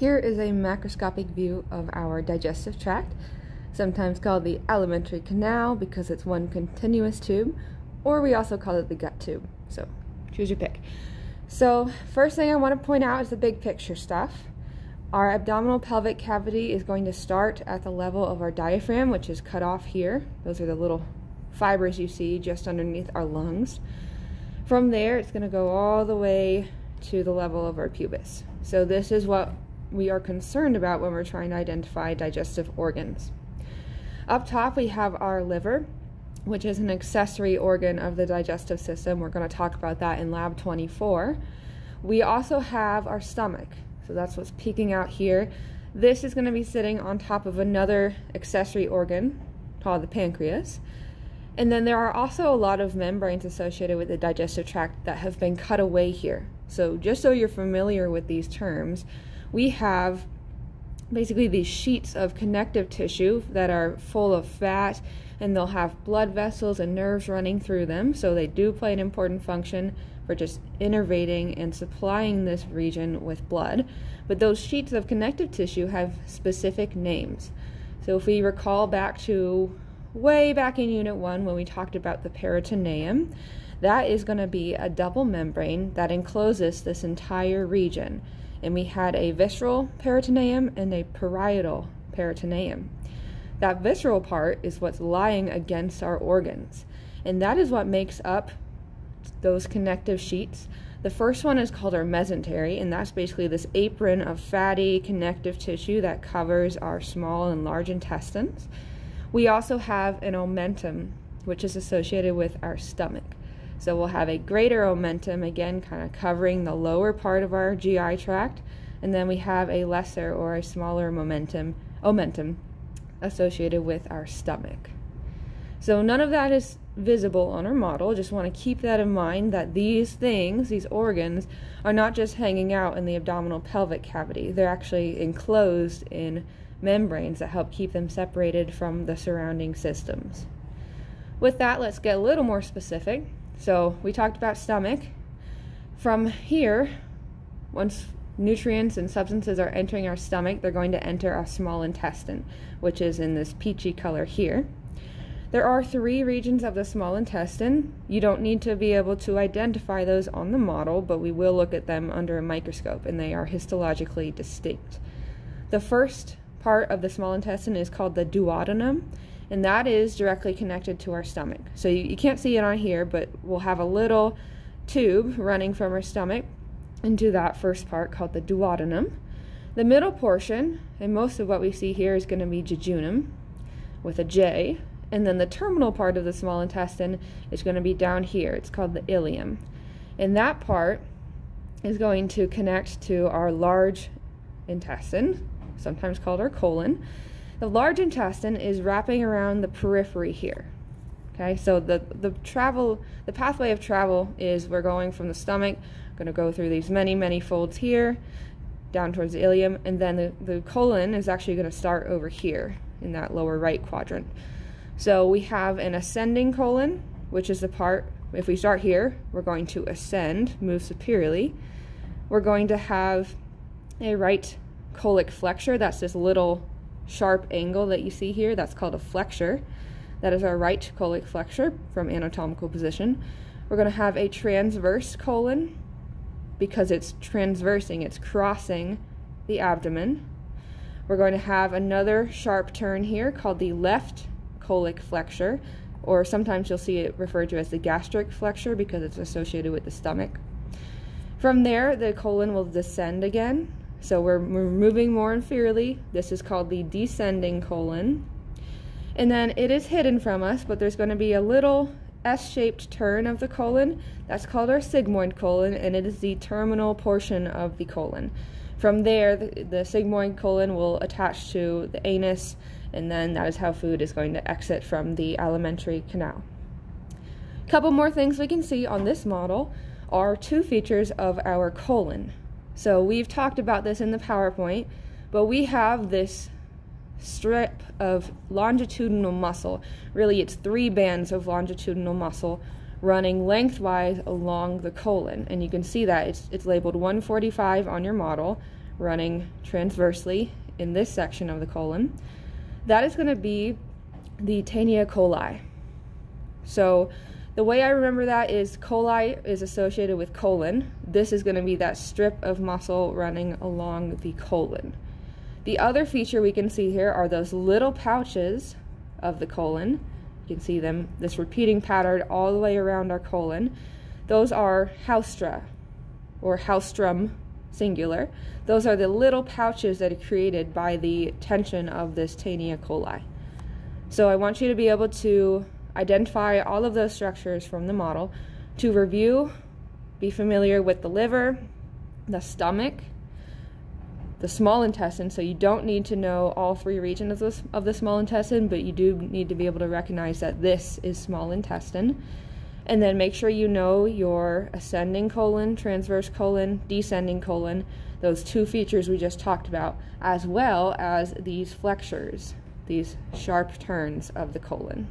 Here is a macroscopic view of our digestive tract, sometimes called the alimentary canal because it's one continuous tube, or we also call it the gut tube. So choose your pick. So first thing I want to point out is the big picture stuff. Our abdominal pelvic cavity is going to start at the level of our diaphragm, which is cut off here. Those are the little fibers you see just underneath our lungs. From there, it's going to go all the way to the level of our pubis. So this is what we are concerned about when we're trying to identify digestive organs. Up top, we have our liver, which is an accessory organ of the digestive system. We're going to talk about that in Lab 24. We also have our stomach. So that's what's peeking out here. This is going to be sitting on top of another accessory organ called the pancreas. And then there are also a lot of membranes associated with the digestive tract that have been cut away here. So just so you're familiar with these terms, we have basically these sheets of connective tissue that are full of fat, and they'll have blood vessels and nerves running through them. So they do play an important function for just innervating and supplying this region with blood. But those sheets of connective tissue have specific names. So if we recall back to way back in Unit 1 when we talked about the peritoneum, that is going to be a double membrane that encloses this entire region. And we had a visceral peritoneum and a parietal peritoneum. That visceral part is what's lying against our organs, and that is what makes up those connective sheets. The first one is called our mesentery, and that's basically this apron of fatty connective tissue that covers our small and large intestines. We also have an omentum, which is associated with our stomach. So we'll have a greater omentum, again, kind of covering the lower part of our GI tract, and then we have a lesser or a smaller omentum associated with our stomach. So none of that is visible on our model. Just want to keep that in mind, that these things, these organs, are not just hanging out in the abdominal pelvic cavity. They're actually enclosed in membranes that help keep them separated from the surrounding systems. With that, let's get a little more specific. So we talked about stomach. From here, once nutrients and substances are entering our stomach, they're going to enter our small intestine, which is in this peachy color here. There are 3 regions of the small intestine. You don't need to be able to identify those on the model, but we will look at them under a microscope, and they are histologically distinct. The first part of the small intestine is called the duodenum, and that is directly connected to our stomach. So you can't see it on here, but we'll have a little tube running from our stomach into that first part called the duodenum. The middle portion, and most of what we see here, is going to be jejunum with a J, and then the terminal part of the small intestine is going to be down here. It's called the ileum, and that part is going to connect to our large intestine, sometimes called our colon. The large intestine is wrapping around the periphery here. Okay, so the pathway of travel is we're going from the stomach, going to go through these many folds here, down towards the ileum, and then the colon is actually going to start over here in that lower right quadrant. So we have an ascending colon, which is the part, if we start here, we're going to ascend, move superiorly. We're going to have a right colic flexure. That's this little sharp angle that you see here. That's called a flexure. That is our right colic flexure from anatomical position. We're going to have a transverse colon because it's transversing, it's crossing the abdomen. We're going to have another sharp turn here called the left colic flexure, or sometimes you'll see it referred to as the gastric flexure because it's associated with the stomach. From there, the colon will descend again. So we're moving more inferiorly. This is called the descending colon. And then it is hidden from us, but there's going to be a little S-shaped turn of the colon. That's called our sigmoid colon, and it is the terminal portion of the colon. From there, the sigmoid colon will attach to the anus, and then that is how food is going to exit from the alimentary canal. A couple more things we can see on this model are 2 features of our colon. So we've talked about this in the PowerPoint, but we have this strip of longitudinal muscle. Really, it's 3 bands of longitudinal muscle running lengthwise along the colon. And you can see that it's labeled 145 on your model, running transversely in this section of the colon. That is going to be the Taenia coli. So the way I remember that is coli is associated with colon. This is going to be that strip of muscle running along the colon. The other feature we can see here are those little pouches of the colon. You can see them, this repeating pattern all the way around our colon. Those are haustra, or haustrum singular. Those are the little pouches that are created by the tension of this Taenia coli. So I want you to be able to identify all of those structures from the model. To review, be familiar with the liver, the stomach, the small intestine. So you don't need to know all three regions of the small intestine, but you do need to be able to recognize that this is small intestine. And then make sure you know your ascending colon, transverse colon, descending colon, those two features we just talked about, as well as these flexures, these sharp turns of the colon.